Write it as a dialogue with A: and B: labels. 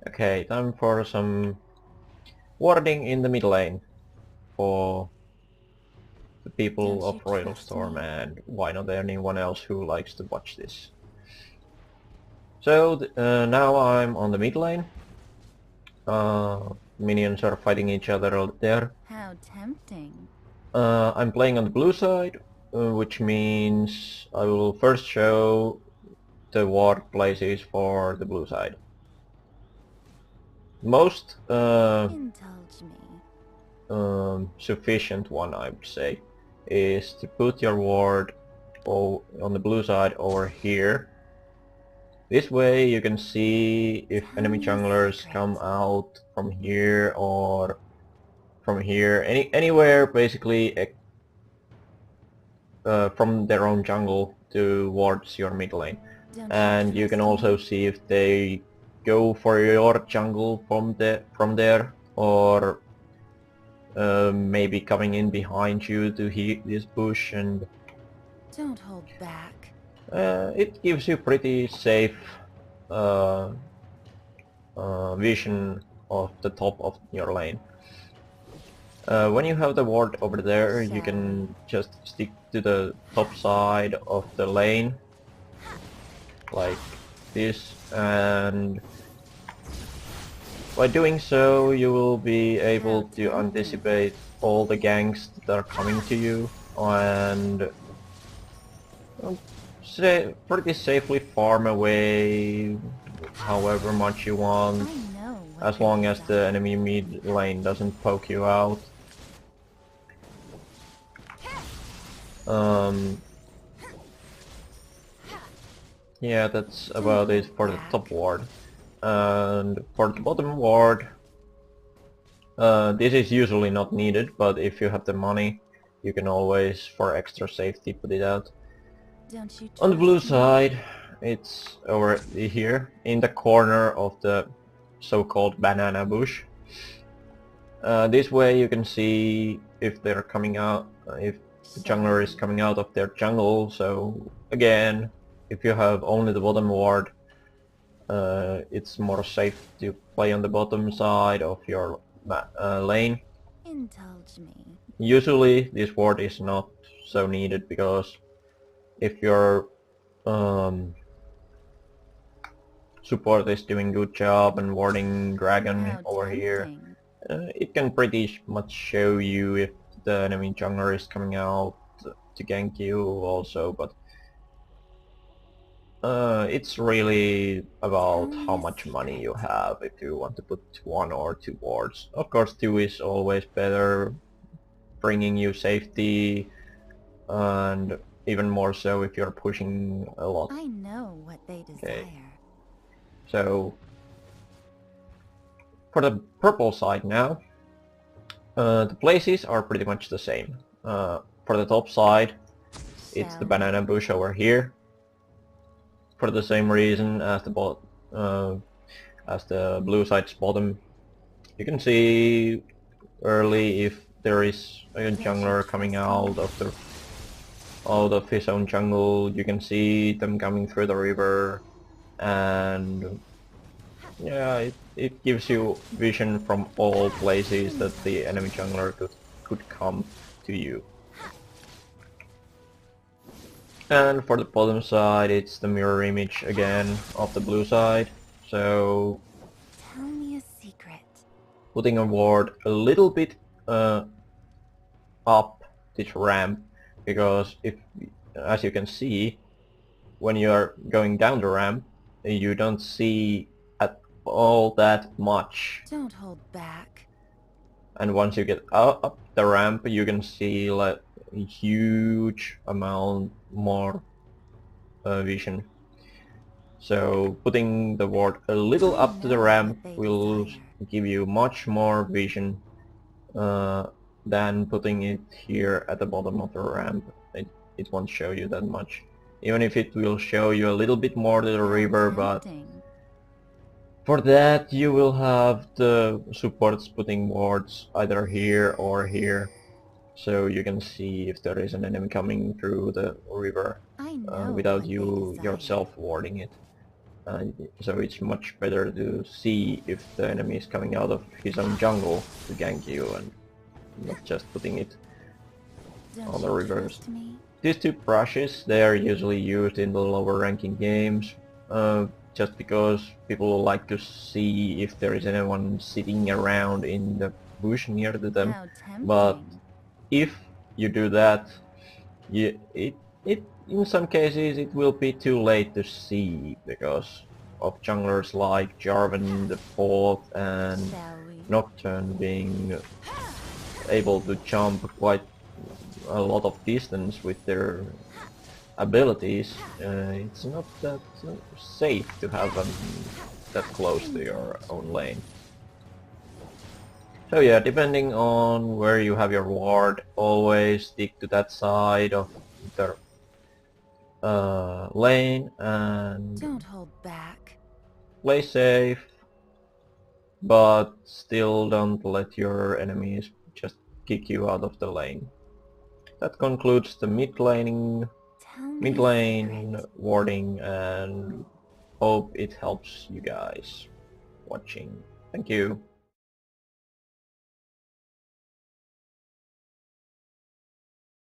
A: Okay, time for some warding in the mid lane for the people
B: Don't
A: of
B: you
A: Royal
B: trust
A: Storm,
B: me?
A: and why not anyone else who likes to watch this. So now I'm on the mid lane. Minions are fighting each other out there.
B: How tempting.
A: I'm playing on the blue side, which means I will first show the ward places for the blue side. Most
B: Indulge me.
A: sufficient one, I would say, is to put your ward on the blue side over here. This way you can see if
B: Tell
A: enemy
B: me a
A: junglers
B: secret.
A: come out from here or from here, anywhere basically from their own jungle towards your mid lane.
B: Don't you
A: And you can
B: trust
A: also
B: me?
A: see if they go for your jungle from there, or maybe coming in behind you to hit this bush, and
B: Don't hold back.
A: it gives you pretty safe uh, vision of the top of your lane. When you have the ward over there, you
B: Shall we?
A: can just stick to the top side of the lane, like this, and by doing so you will be
B: How
A: able to
B: tempting.
A: anticipate all the ganks that are coming to you, and pretty safely farm away however much you want,
B: I know what
A: as
B: they
A: long as the
B: desire.
A: enemy mid lane doesn't poke you out. Um, yeah, that's
B: Don't
A: about it
B: hold
A: for the top
B: back.
A: ward. And for the bottom ward, this is usually not needed, but if you have the money, you can always, for extra safety, put it out.
B: Don't you
A: On the blue
B: trust me?
A: side, it's over here, in the corner of the so-called banana bush. This way you can see if they're coming out, if the
B: Shall
A: jungler is
B: we?
A: coming out of their jungle. So again, if you have only the bottom ward, it's more safe to play on the bottom side of your lane.
B: Indulge me.
A: Usually this ward is not so needed, because if your um, support is doing good job and warding dragon
B: How
A: over here,
B: tempting.
A: it can pretty much show you if the enemy jungler is coming out to gank you also, but it's really
B: Tell
A: about
B: me
A: how
B: a
A: much money
B: secret.
A: you have if you want to put one or two wards. Of course, two is always better, bringing you safety, and even more so if you're pushing a lot.
B: I know what they
A: Okay,
B: desire.
A: so for the purple side now, the places are pretty much the same. For the top side, it's the
B: Shall
A: banana
B: we?
A: bush over here, for the same reason as the blue side's bottom. You can see early if there is a
B: Don't you
A: jungler coming
B: trust me?
A: out of his own jungle. You can see them coming through the river, and yeah, it gives you vision from all places that the
B: Indulge
A: enemy
B: me.
A: jungler could come to you. And for the bottom side, it's the mirror image again of the blue side. So
B: Tell me a secret.
A: putting a ward a little bit uh, up this ramp, because if, as you can see, when you are going down the ramp, you don't see at all that much,
B: Don't hold back.
A: and once you get up the ramp, you can see like a huge amount more vision. So putting the ward a little
B: I
A: up to the
B: know what
A: ramp
B: they
A: will
B: desire.
A: give you much more vision uh, than putting it here at the bottom of the ramp. It won't show you that much. Even if it will show you a little bit more to the
B: How
A: river, but
B: tempting.
A: for that you will have the supports putting wards either here or here, so you can see if there is an enemy coming through the river
B: I know
A: without
B: what they
A: you
B: desire.
A: yourself warding it. So it's much better to see if the enemy is coming out of his own jungle to gank you and not just putting it
B: Don't
A: on the
B: you
A: reverse.
B: trust me?
A: These two brushes, they are usually used in the lower ranking games, just because people like to see if there is anyone sitting around in the bush near to them.
B: How
A: But
B: tempting.
A: if you do that, it in some cases it will be too late to see because of junglers like Jarvan the Fourth and
B: Shall we?
A: Nocturne being able to jump quite a lot of distance with their abilities. It's not that safe to have them that close to your own lane. So yeah, depending on where you have your ward, always stick to that side of the lane and
B: Don't hold back.
A: play safe, but still don't let your enemies just kick you out of the lane. That concludes the mid lane
B: Tell me a secret.
A: warding, and hope it helps you guys watching. Thank you.